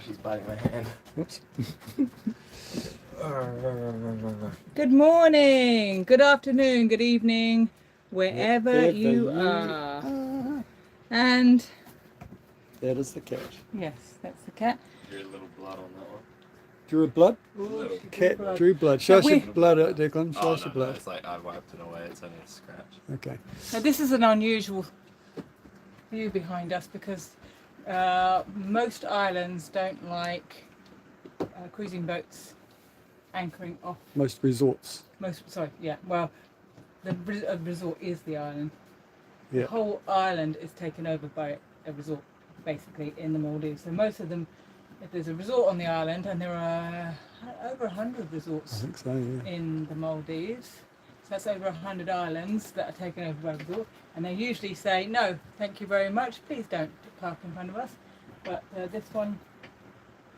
she's biting my hand. Whoops. Good morning, good afternoon, good evening, wherever you are. And that is the cat. yes, that's the cat. Drew a little blood on that one. Drew blood? Ooh, Cat drew blood. Show us your blood out, Declan. Show us your blood. It's like I wiped it away. It's only a scratch. Okay. Now this is an unusual view behind us because most islands don't like cruising boats anchoring off. Most resorts. Well, the resort is the island. Yeah. The whole island is taken over by a resort, basically, in the Maldives. So most of them, if there's a resort on the island, and there are over 100 resorts I think so, yeah. in the Maldives, so that's over 100 islands that are taken over by a resort, and they usually say, no, thank you very much, please don't park in front of us. But this one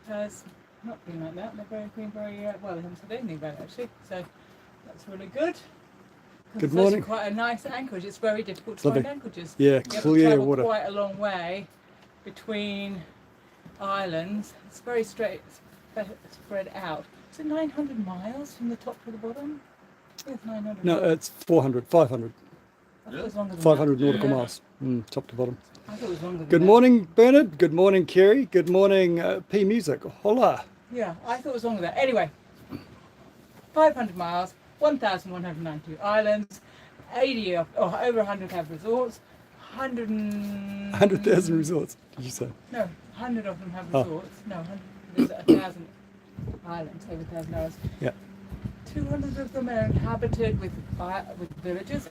has not been like that. They've been very well, they haven't said anything about it actually, so that's really good. Good morning. It's quite a nice anchorage. It's very difficult to find anchorages. Yeah, you have to clear travel water. quite a long way between islands. It's very straight, spread out. Is it 900 miles from the top to the bottom? It's 900. No, it's 400, 500. I thought it was longer than 500 that. nautical miles, top to bottom. I thought it was longer than Good that. morning, Bernard. Good morning, Kerry. Good morning, P Music. Hola. Yeah, I thought it was longer than that. Anyway, 500 miles, 1,192 islands, 80 or over 100 have resorts, 100,000 resorts, did you say? No, 100 of them have Oh. resorts. No, 100, there's 1,000 islands, over 1,000 islands. Yeah. 200 of them are inhabited with villages.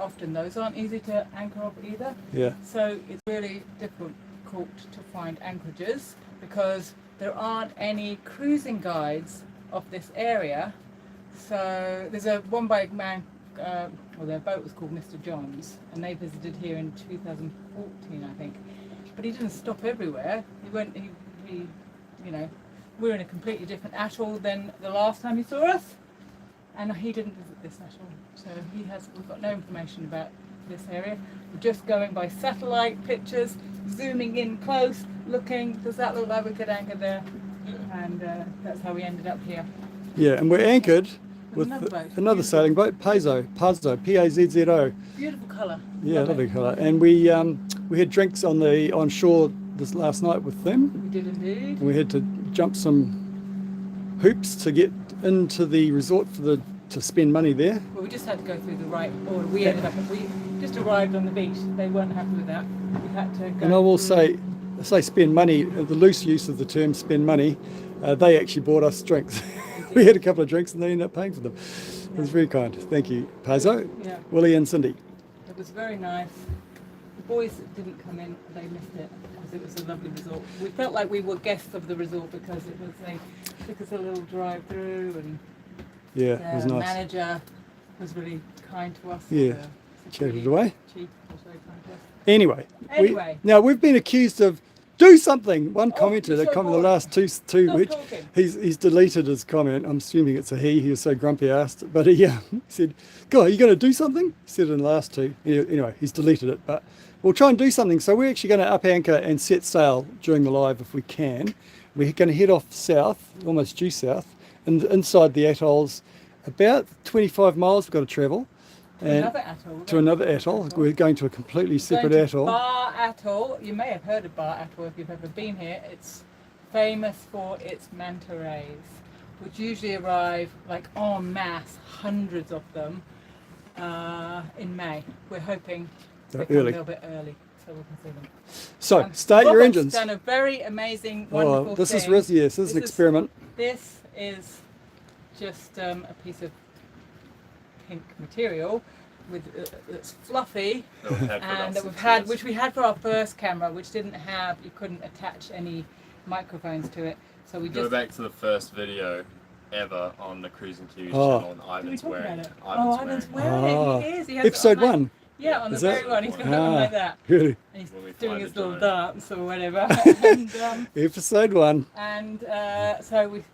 Often those aren't easy to anchor off either. Yeah. So it's really difficult to find anchorages because there aren't any cruising guides of this area. So there's one by a man, well, their boat was called Mr. John's, and they visited here in 2014, I think. But he didn't stop everywhere. He we're in a completely different atoll than the last time he saw us, and he didn't visit this atoll. So we've got no information about this area. We're just going by satellite pictures, zooming in close, looking, does that look like we could anchor there? And that's how we ended up here. Yeah, and we're anchored with Another boat. another sailing boat, Pajot, P-A-Z-Z-O. Beautiful colour. Yeah, Love it. lovely colour. And we had drinks on shore this last night with them. We did indeed. We had to jump some hoops to get into the resort to spend money there. Well, we just had to go through the right order. We just arrived on the beach. They weren't happy with that. We had to go. And I will through- say spend money, the loose use of the term spend money, they actually bought us drinks. We had a couple of drinks and they ended up paying for them. It was very kind. Thank you, Pajot, Yeah, Willie and Cindy. it was very nice. The boys that didn't come in, they missed it because it was a lovely resort. We felt like we were guests of the resort because they took us a little drive through, and Yeah, it was the nice. manager was really kind to us. Yeah, The chatted security away. chief was very kind to us. Anyway, now we've been accused of do something. One commenter you're that so commented the boring. last two Stop weeks, talking. he's deleted his comment. I'm assuming it's a he. He was so grumpy asked, but he said, "God, are you going to do something?" He said in the last two. Anyway, he's deleted it, but we'll try and do something. So we're actually going to up anchor and set sail during the live if we can. We're going to head off south, almost due south, and inside the atolls, about 25 miles we've got to travel. Another atoll. To another atoll. We're going to a completely separate Going to atoll. Bar Atoll. You may have heard of Bar Atoll if you've ever been here. It's famous for its manta rays, which usually arrive like en masse, hundreds of them, in May. We're hoping They're they come early. a little bit early so we can see them. So start your Robert's engines. done a very amazing, wonderful This thing. is yes, this is an experiment. This is just a piece of pink material with that's fluffy and that we've had, which we had for our first camera, which didn't have, you couldn't attach any microphones to it, so we Go just back to the first video ever on the Cruising Kiwis Oh. channel, and Ivan's talk wearing about it. it? Ivan's wearing Ah. it. He is. He has Episode it on, like- 1. Yeah, on the Is that- very one. He's got it on like that. Really? And he's When we doing find his the little giant. dance or whatever. and Episode 1. so we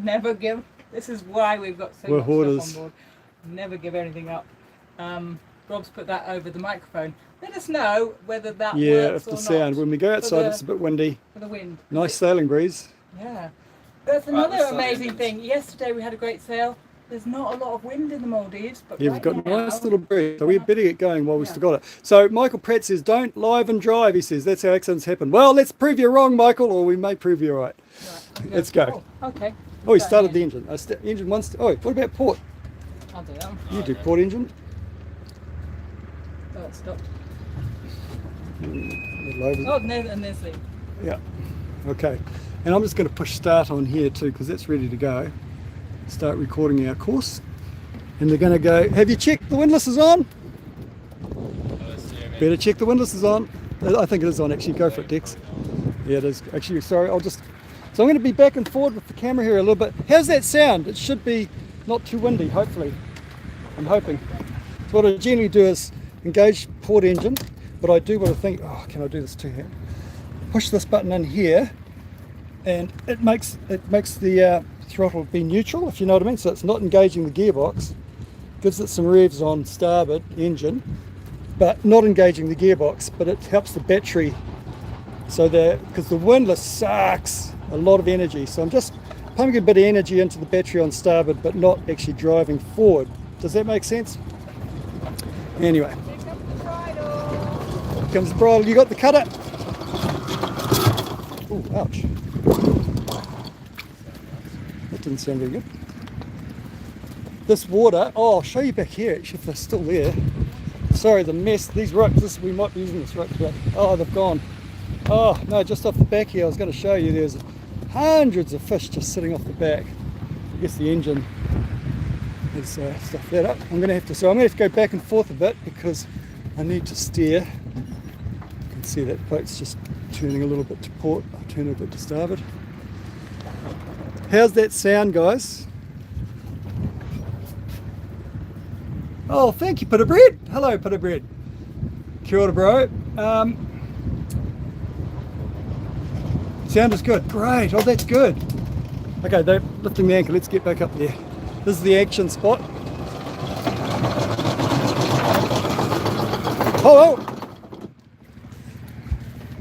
never give. This is why we've got so We're much hoarders. stuff on board. Never give anything up. Rob's put that over the microphone. Let us know whether that Yeah, works if the or sound. not. When we go outside, the- it's a bit windy. For the wind. Nice sailing breeze. Yeah. That's Right, another let's start amazing engines. thing. Yesterday we had a great sail. There's not a lot of wind in the Maldives, but Yeah, right we've got now, a nice little breeze. So we better get going while we Yeah. still got it. So Michael Pratt says, don't live and drive. He says, that's how accidents happen. Well, let's prove you wrong, Michael, or we may prove you right. Right, Let's go. Oh, okay. Oh, he Go started ahead. the engine. Engine one. Oh, what about port? I'll do that. You do Okay. port engine. Oh, it stopped. Little over- Oh, and there's the. Yeah. Okay. And I'm just going to push start on here too, because that's ready to go. Start recording our course. And they're going to go, have you checked the windlass is on? Better check the windlass is on. I think it is on actually. Go for it, Dex. Yeah, it is. Actually, sorry, so I'm going to be back and forward with the camera here a little bit. How's that sound? It should be not too windy, hopefully. I'm hoping. So what I generally do is engage port engine, but I do what I think, oh, can I do this too here? Push this button in here, and it makes the throttle be neutral, if you know what I mean. So it's not engaging the gearbox. Gives it some revs on starboard engine, but not engaging the gearbox, but it helps the battery. So because the windlass sucks a lot of energy, so I'm just pumping a bit of energy into the battery on starboard, but not actually driving forward. Does that make sense? Anyway, Pick up the bridle. here comes the bridle. You got the cutter? Oh, ouch. That didn't sound very good. This water, oh, I'll show you back here actually if they're still there. Sorry, the mess, these ropes, we might be using this rope today. Oh, they've gone. Oh, no, just off the back here, I was going to show you there's hundreds of fish just sitting off the back. I guess the engine has stuffed that up. I'm going to have to go back and forth a bit because I need to steer. You can see that boat's just turning a little bit to port. I'll turn a bit to starboard. How's that sound, guys? Oh, thank you, Pita Bread. Hello, Pita Bread. Kia ora, bro. Sound is good. Great. Oh, that's good. Okay, they're lifting the anchor. Let's get back up there. This is the action spot. Oh, oh.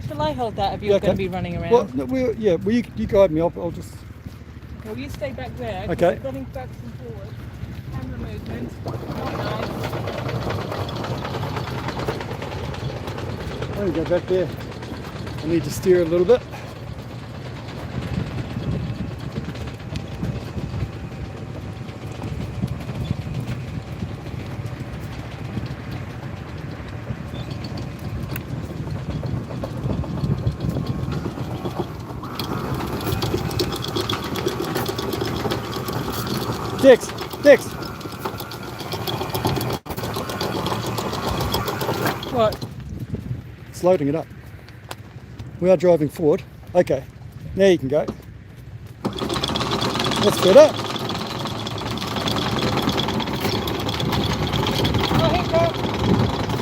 Shall I hold that if you're Yeah, going to okay. be running around? Well, no, you guide me. I'll just. Well, you stay back there. 'cause Okay. you're running back and forward. Camera movement. Not nice. Let me go back there. I need to steer a little bit. Dex. What? It's loading it up. We are driving forward. Okay, now you can go. That's better. Oh, here you go.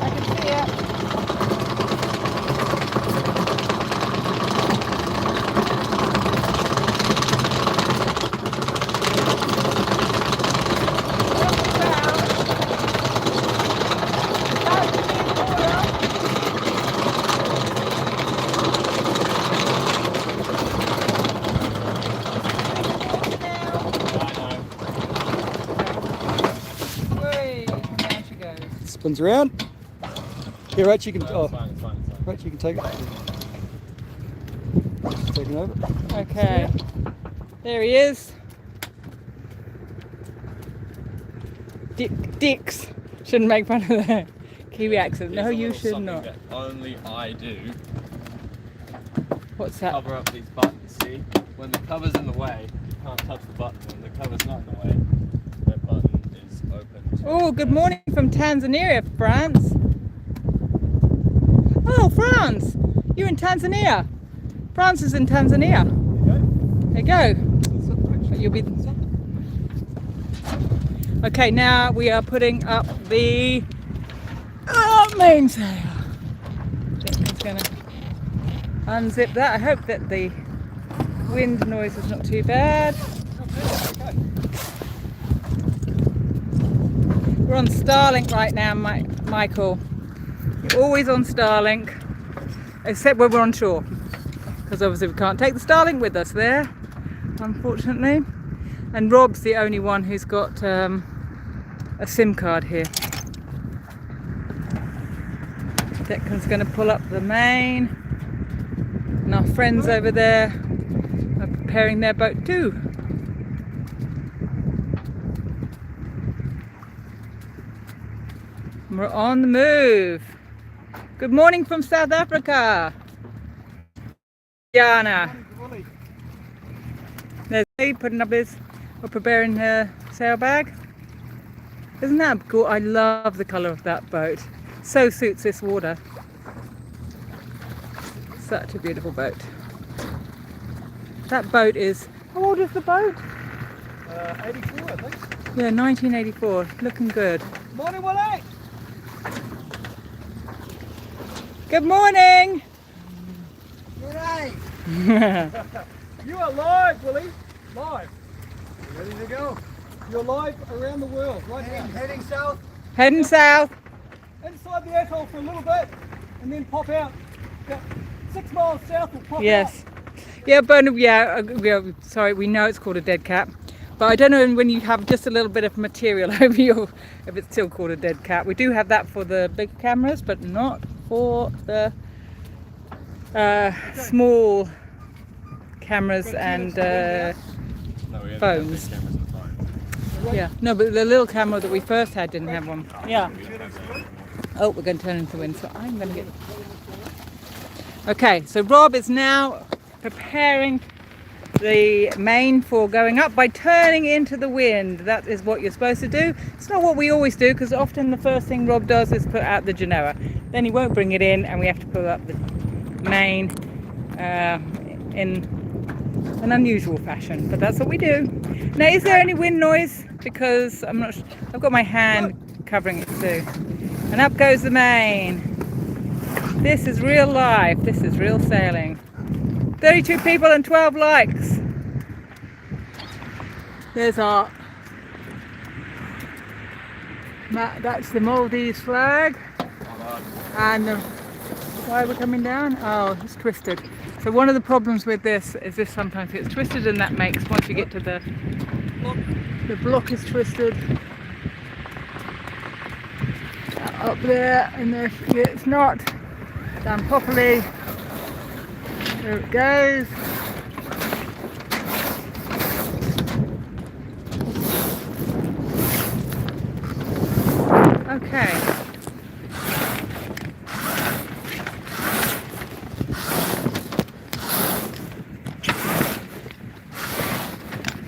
I can see it. Spins around. Here, Rach, you can. No, Oh, it's fine, it's fine, it's fine. Rach, you can take it. Just taking over. Okay. There he is. Dicks. Shouldn't make fun of the Kiwi accent. No, Here's a you little should something not. that only I do. What's that? Cover up these buttons, see? When the cover's in the way, you can't touch the button. When the cover's not in the way, that button is open. Oh, good morning from Tanzania, France. Oh, France! You're in Tanzania. France is in Tanzania. There you go. You'll be. Okay, now we are putting up the mainsail. Declan's going to unzip that. I hope that the wind noise is not too bad. We're on Starlink right now, Michael. You're always on Starlink, except when we're on shore, because obviously we can't take the Starlink with us there, unfortunately. And Rob's the only one who's got a SIM card here. Declan's going to pull up the main, and our friends over there are preparing their boat too. We're on the move. Good morning from South Africa. Diana. There's me putting up his, or preparing her sail bag. Isn't that cool? I love the colour of that boat. So suits this water. Such a beautiful boat. That boat is, how old is the boat? 84, I think. Yeah, 1984. Looking good. Morning, Willie! Good morning! G'day! You are live, Willie. Live. Ready to go. You're live around the world, right? Heading south. Heading south. Inside the atoll for a little bit, and then pop out. About 6 miles south, we'll pop Yes. Yeah, but sorry, we know it's called a dead cat. But I don't know when you have just a little bit of material over you, if it's still called a dead cat. We do have that for the big cameras, but not for the small cameras and No, we only phones. have big cameras and phones. Yeah, no, but the little camera that we first had didn't have one. Yeah. Oh, we're going to turn into wind, so I'm going to get... Okay, so Rob is now preparing the main for going up by turning into the wind. That is what you're supposed to do. It's not what we always do, because often the first thing Rob does is put out the genoa. Then he won't bring it in, and we have to pull up the main in an unusual fashion, but that's what we do. Now, is there any wind noise? Because I'm not sure. I've got my hand covering it too. And up goes the main. This is real life. This is real sailing. 32 people and 12 likes. There's our... That's the Maldives flag. And why are we coming down? Oh, it's twisted. So one of the problems with this is this sometimes gets twisted, and that makes, once you get to the block is twisted up there, and if it's not done properly, there it goes. Okay.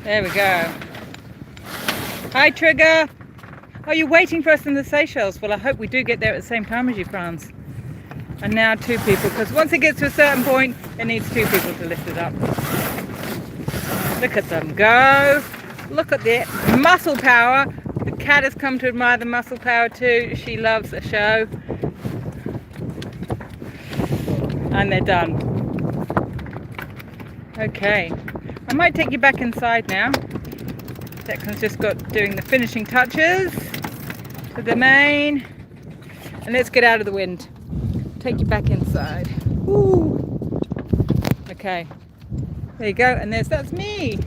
There we go. Hi, Trigger. Are you waiting for us in the Seychelles? Well, I hope we do get there at the same time as you, France. And now 2 people, because once it gets to a certain point, it needs 2 people to lift it up. Look at them go. Look at the muscle power. The cat has come to admire the muscle power too. She loves a show. And they're done. Okay. I might take you back inside now. Declan's just got doing the finishing touches to the main. And let's get out of the wind. Take you back inside. Woo. Okay. There you go. And that's me.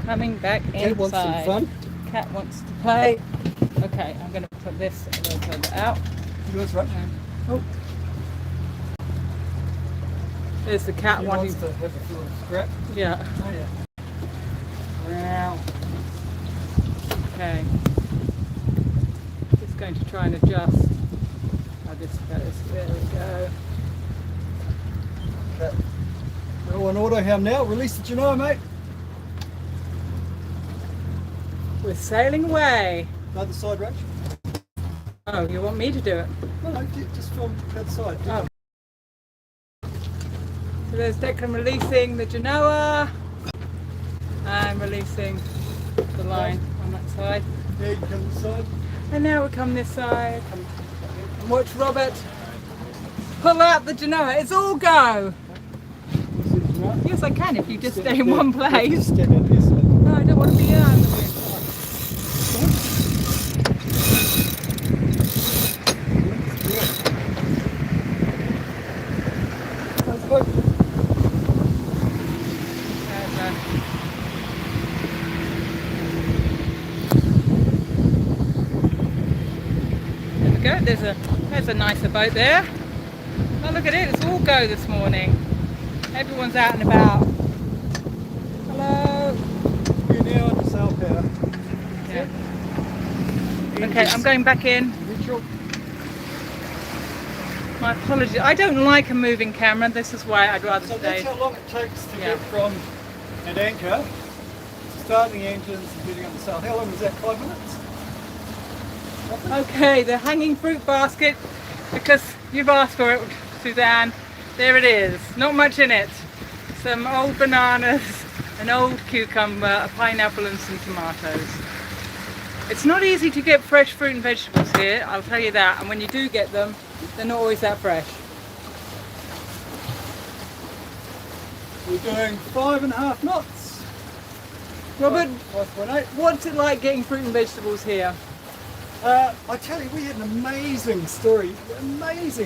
Coming back inside. Cat wants some fun. Cat wants to play. Okay, I'm going to put this a little further out. Yours, right? Oh. There's the cat wanting to have a little scrap. Yeah. Oh, yeah. Wow. Okay. Just going to try and adjust how this goes. There we go. Okay. We're all in auto ham now. Release the genoa, mate. We're sailing away. Other side, Rach. Oh, you want me to do it? No, just film that side. Oh. So there's Declan releasing the genoa and releasing the line on that side. Yeah, you come this side. And now we come this side. And watch Robert pull out the genoa. It's all go. Yes, I can if you just stay in one place. Step out this way. No, I don't want to be out in the wind. go. There's a nicer boat there. Oh, look at it. It's all go this morning. Everyone's out and about. Hello. We're now on the sail power. Yeah. Okay, I'm going back in. Neutral. My apologies. I don't like a moving camera. This is why I'd rather So stay. that's how long it takes to Yeah. get from an anchor, starting the engines and getting on the sail. How long was that? 5 minutes? Okay, the hanging fruit basket, because you've asked for it, Suzanne. There it is. Not much in it. Some old bananas, an old cucumber, a pineapple and some tomatoes. It's not easy to get fresh fruit and vegetables here, I'll tell you that. And when you do get them, they're not always that fresh. We're doing 5.5 knots. Robert, 5.8. what's it like getting fruit and vegetables here? I tell you, we had an amazing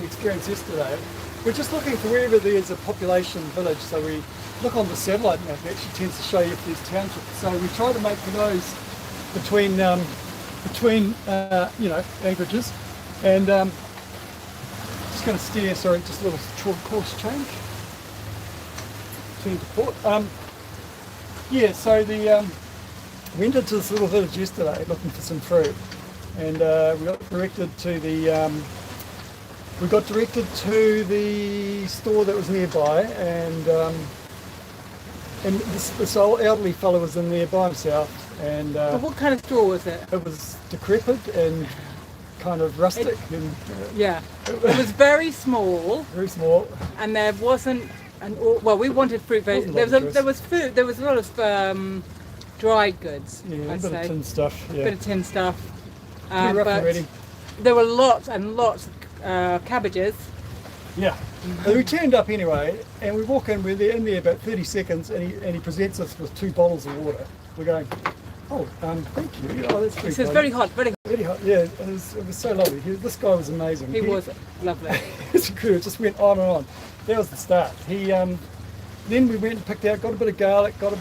experience yesterday. We're just looking for wherever there's a population village, so we look on the satellite map. It actually tends to show you if there's townships. So we try to make those between you know, anchorages, and just going to steer. Sorry, just a little short course change. Turn to port. Yeah, so we went into this little village yesterday looking for some fruit, and we got directed to the store that was nearby, and this old elderly fellow was in there by himself, and But what kind of store was it? it was decrepit and kind of rustic and Yeah, it was very small, very small. and there wasn't well, we wanted fruit. Wasn't There a lot of was food. There was a lot of dried goods. Yeah, a I'd bit say. of tin stuff. Yeah, Bit of tin stuff. pretty rough But already. there were lots and lots of cabbages. Yeah. But we turned up anyway, and we walk in. We're there in there about 30 seconds, and he presents us with 2 bottles of water. We're going, oh, thank you. Oh, that's very It says kind. very hot, very hot. Very hot. Yeah, it was so lovely. This guy was amazing. He was lovely. It's good. It just went on and on. That was the start. He then we went and picked out, got a bit of garlic, got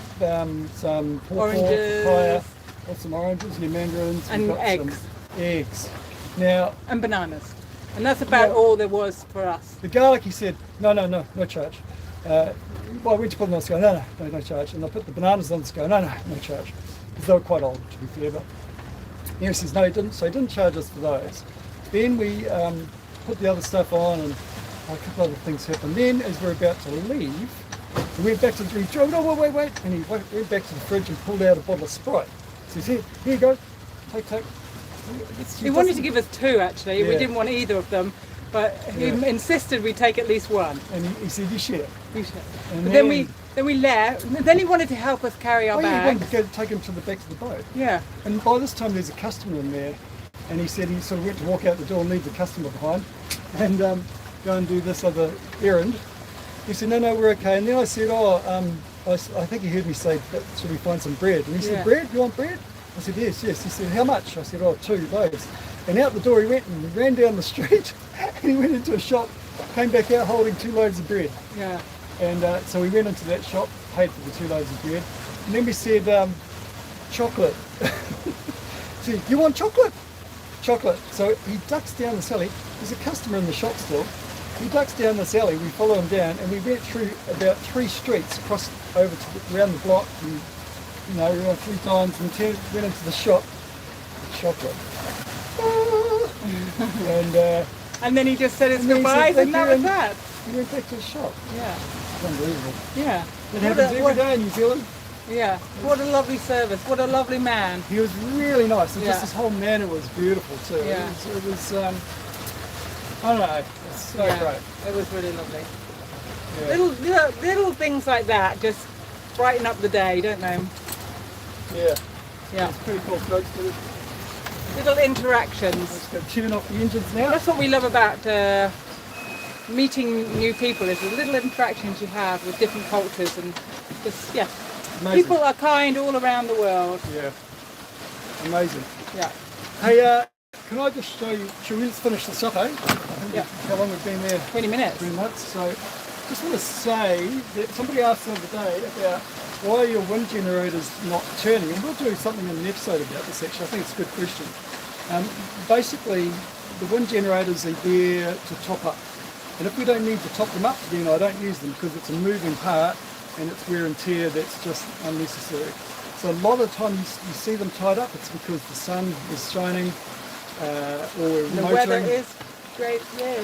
some Oranges. papaya, got some oranges, and mandarins, And got eggs. some eggs. Now And bananas. And that's about Yeah. all there was for us. the garlic, he said, no charge. Well, I went to put them on the scale, no charge. And I put the bananas on the scale, no charge. Because they were quite old, to be fair. But he says no, he didn't. So he didn't charge us for those. Then we put the other stuff on, and a couple other things happened. Then, as we're about to leave, we went back to the drove. No, wait. And he went back to the fridge and pulled out a bottle of Sprite. He says, here you go. Take. He wanted to give us 2 actually. We Yeah. didn't want either of them, but he Yeah. insisted we take at least 1. And he said, you share. We should. And But then we left. Then he wanted to help us carry our Oh, yeah, he bags. wanted to go take him to the back of the boat. Yeah. And by this time there's a customer in there, and he said he sort of went to walk out the door and leave the customer behind and go and do this other errand. He said, no, we're okay. And then I said, I think he heard me say, should we find some bread? And he said, Yeah. bread? You want bread? I said, yes. He said, how much? I said, 2 loaves. And out the door he went and ran down the street and he went into a shop, came back out holding 2 loaves of bread. Yeah. And so we went into that shop, paid for the 2 loaves of bread, and then we said, chocolate. See, you want chocolate? Chocolate. So he ducks down this alley. There's a customer in the shop still. He ducks down this alley. We follow him down, and we went through about 3 streets, crossed over to around the block, and we went 3 times, and went into the shop. Chocolate. And then he just said his And then he said, goodbyes, "Thank and that you," was and- that. We went back to the shop. Yeah. It's unbelievable. Yeah. It happens every day in New Zealand. Yeah. What a lovely service. What a lovely man. He was really nice, and Yeah. just his whole manner was beautiful too. Yeah. It was I don't know, it's so Yeah. great. It was really lovely. Yeah. Little things like that just brighten up the day, don't they? Yeah, Yeah. it's pretty cool. Folks. Little interactions. Let's go tune off the engines now. That's what we love about meeting new people, is the little interactions you have with different cultures, and just, yeah. Amazing. People are kind all around the world. Yeah, amazing. Yeah. Hey, can I just show you? Should we just finish this up, eh? I think Yeah. How long we've been there? 20 minutes. 3 months. So, just want to say that somebody asked the other day about why are your wind generators not turning, and we'll do something in an episode about this. Actually, I think it's a good question. Basically, the wind generators are there to top up. And if we don't need to top them up, then I don't use them because it's a moving part and it's wear and tear that's just unnecessary. So a lot of the time you see them tied up, it's because the sun is shining or we're The motoring. weather is great, yeah.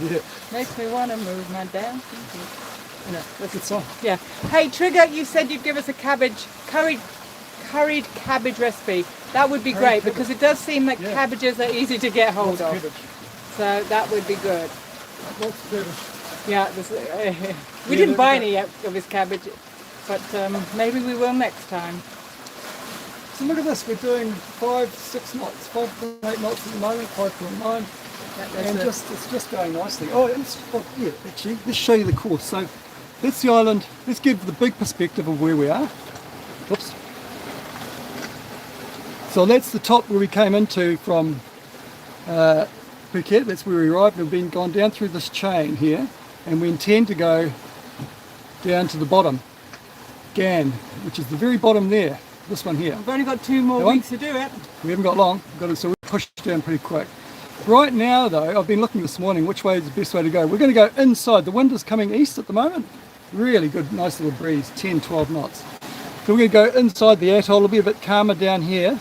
Yeah, Makes me want to move my damn feet. No, that's a good song. yeah. Hey, Trigger, you said you'd give us a curried cabbage recipe. That would be Curried great cabbage. because it does seem like Yeah. cabbages are easy to get hold Lots of of. cabbage. So that would be good. Lots of cabbage. Yeah, we Yeah, didn't buy look at any yet of his cabbage, but maybe we will next time. So look at this, we're doing 5-6 knots, 5.8 knots at the moment, 5.9. And it's just going nicely. Yeah, actually, let's show you the course. So that's the island. Let's give the big perspective of where we are. Oops. So that's the top where we came into from Phuket. That's where we arrived. We've been gone down through this chain here, and we intend to go down to the bottom, Gan, which is the very bottom there. This one here. We've only got 2 more That one? weeks to do it. We haven't got long. So we pushed down pretty quick. Right now, though, I've been looking this morning which way is the best way to go. We're going to go inside. The wind is coming east at the moment. Really good, nice little breeze, 10, 12 knots. So we're going to go inside the atoll. It'll be a bit calmer down here.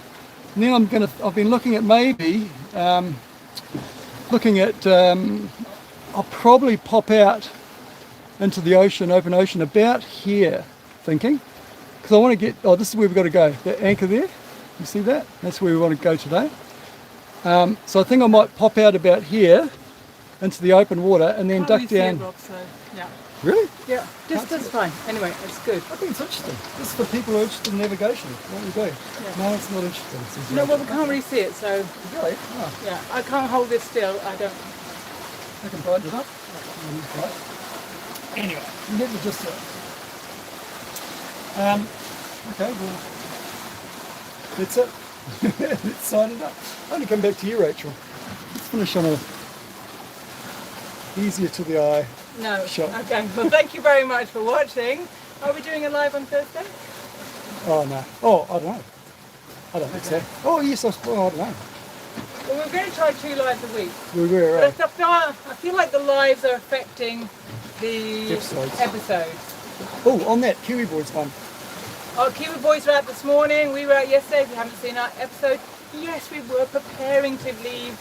And then I've been looking at maybe, I'll probably pop out into the ocean, open ocean, about here, thinking. Because I want to get, this is where we've got to go. That anchor there, you see that? That's where we want to go today. So I think I might pop out about here into the open water and then Can't duck really see it, down. Rob, so, yeah. Really? Yeah, that's fine. Anyway, it's good. I think it's interesting. This is for people who are interested in navigation. What we do. Yeah. No, it's not interesting. It's No, well, we can't really see it, so Really? Oh, yeah, I can't hold this still. I don't. I can brighten it up. Anyway, you get the gist of it. Okay, well, that's it. Let's sign it up. I'm going to come back to you, Rachel. Let's finish on a easier to the eye. No. Sure. Okay. Well, thank you very much for watching. Are we doing a live on Thursday? Oh, no. Oh, I don't know. I don't think so. Oh, yes, I don't know. Well, we're going to try 2 lives a week. We were, But I feel like the lives are affecting the Episodes. Oh, on that Kiwi Boys one. Oh, Kiwi Boys were out this morning. We were out yesterday. If you haven't seen our episode, yes, we were preparing to leave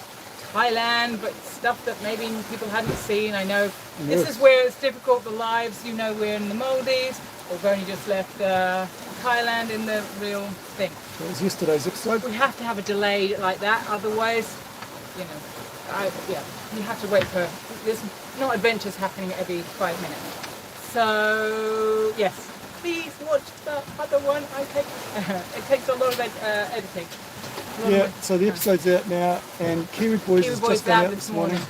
Thailand, but stuff that maybe people hadn't seen. I know this is where it's difficult. The lives, we're in the Maldives. We've only just left Thailand in the real thing. That was yesterday's episode. We have to have a delay like that, otherwise, you have to wait for. There's not adventures happening every 5 minutes. So yes, please watch the other one. It takes a lot of editing. Yeah, so the episode's out now, and Kiwi Boys has just gone out this morning.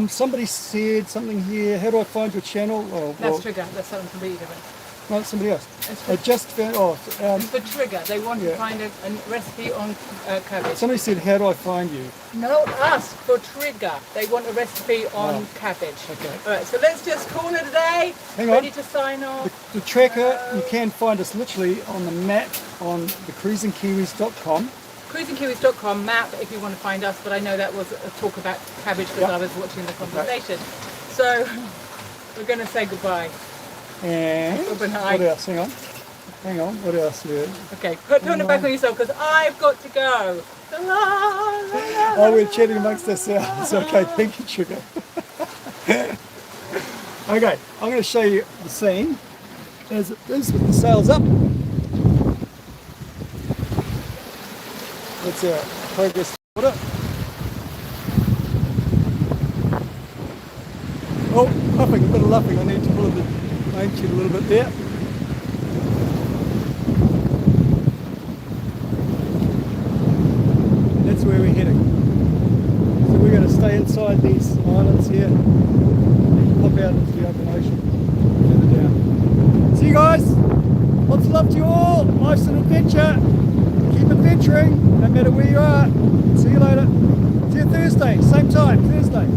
Somebody said something here. How do I find your channel? Oh, That's Trigger. That's something completely different. No, it's somebody else. It's I just found. It's for Trigger. They want to find a recipe on cabbage. Somebody said, "How do I find you?" Not us. For Trigger, they want a recipe on cabbage. Okay. All right. So let's just call it a day. Hang Ready on. to sign off. The tracker, you can find us literally on the map on the cruisingkiwis.com. Cruisingkiwis.com map if you want to find us, but I know that was a talk about cabbage because I was watching the conversation. So we're going to say goodbye. And Open what eye. else? Hang on. What else? Yeah. Okay, turn it back on yourself because I've got to go. Oh, we're chatting amongst ourselves. Okay, thank you, Sugar. Okay, I'm going to show you the scene as it is with the sails up. That's our progress order. Oh, luffing, a bit of luffing. I need to pull the main sheet a little bit there. That's where we're heading. So we're going to stay inside these islands here, pop out into the open ocean, further down. See you guys! Lots of love to you all! Life's an adventure! Keep adventuring, no matter where you are. See you later. See you Thursday, same time, Thursday.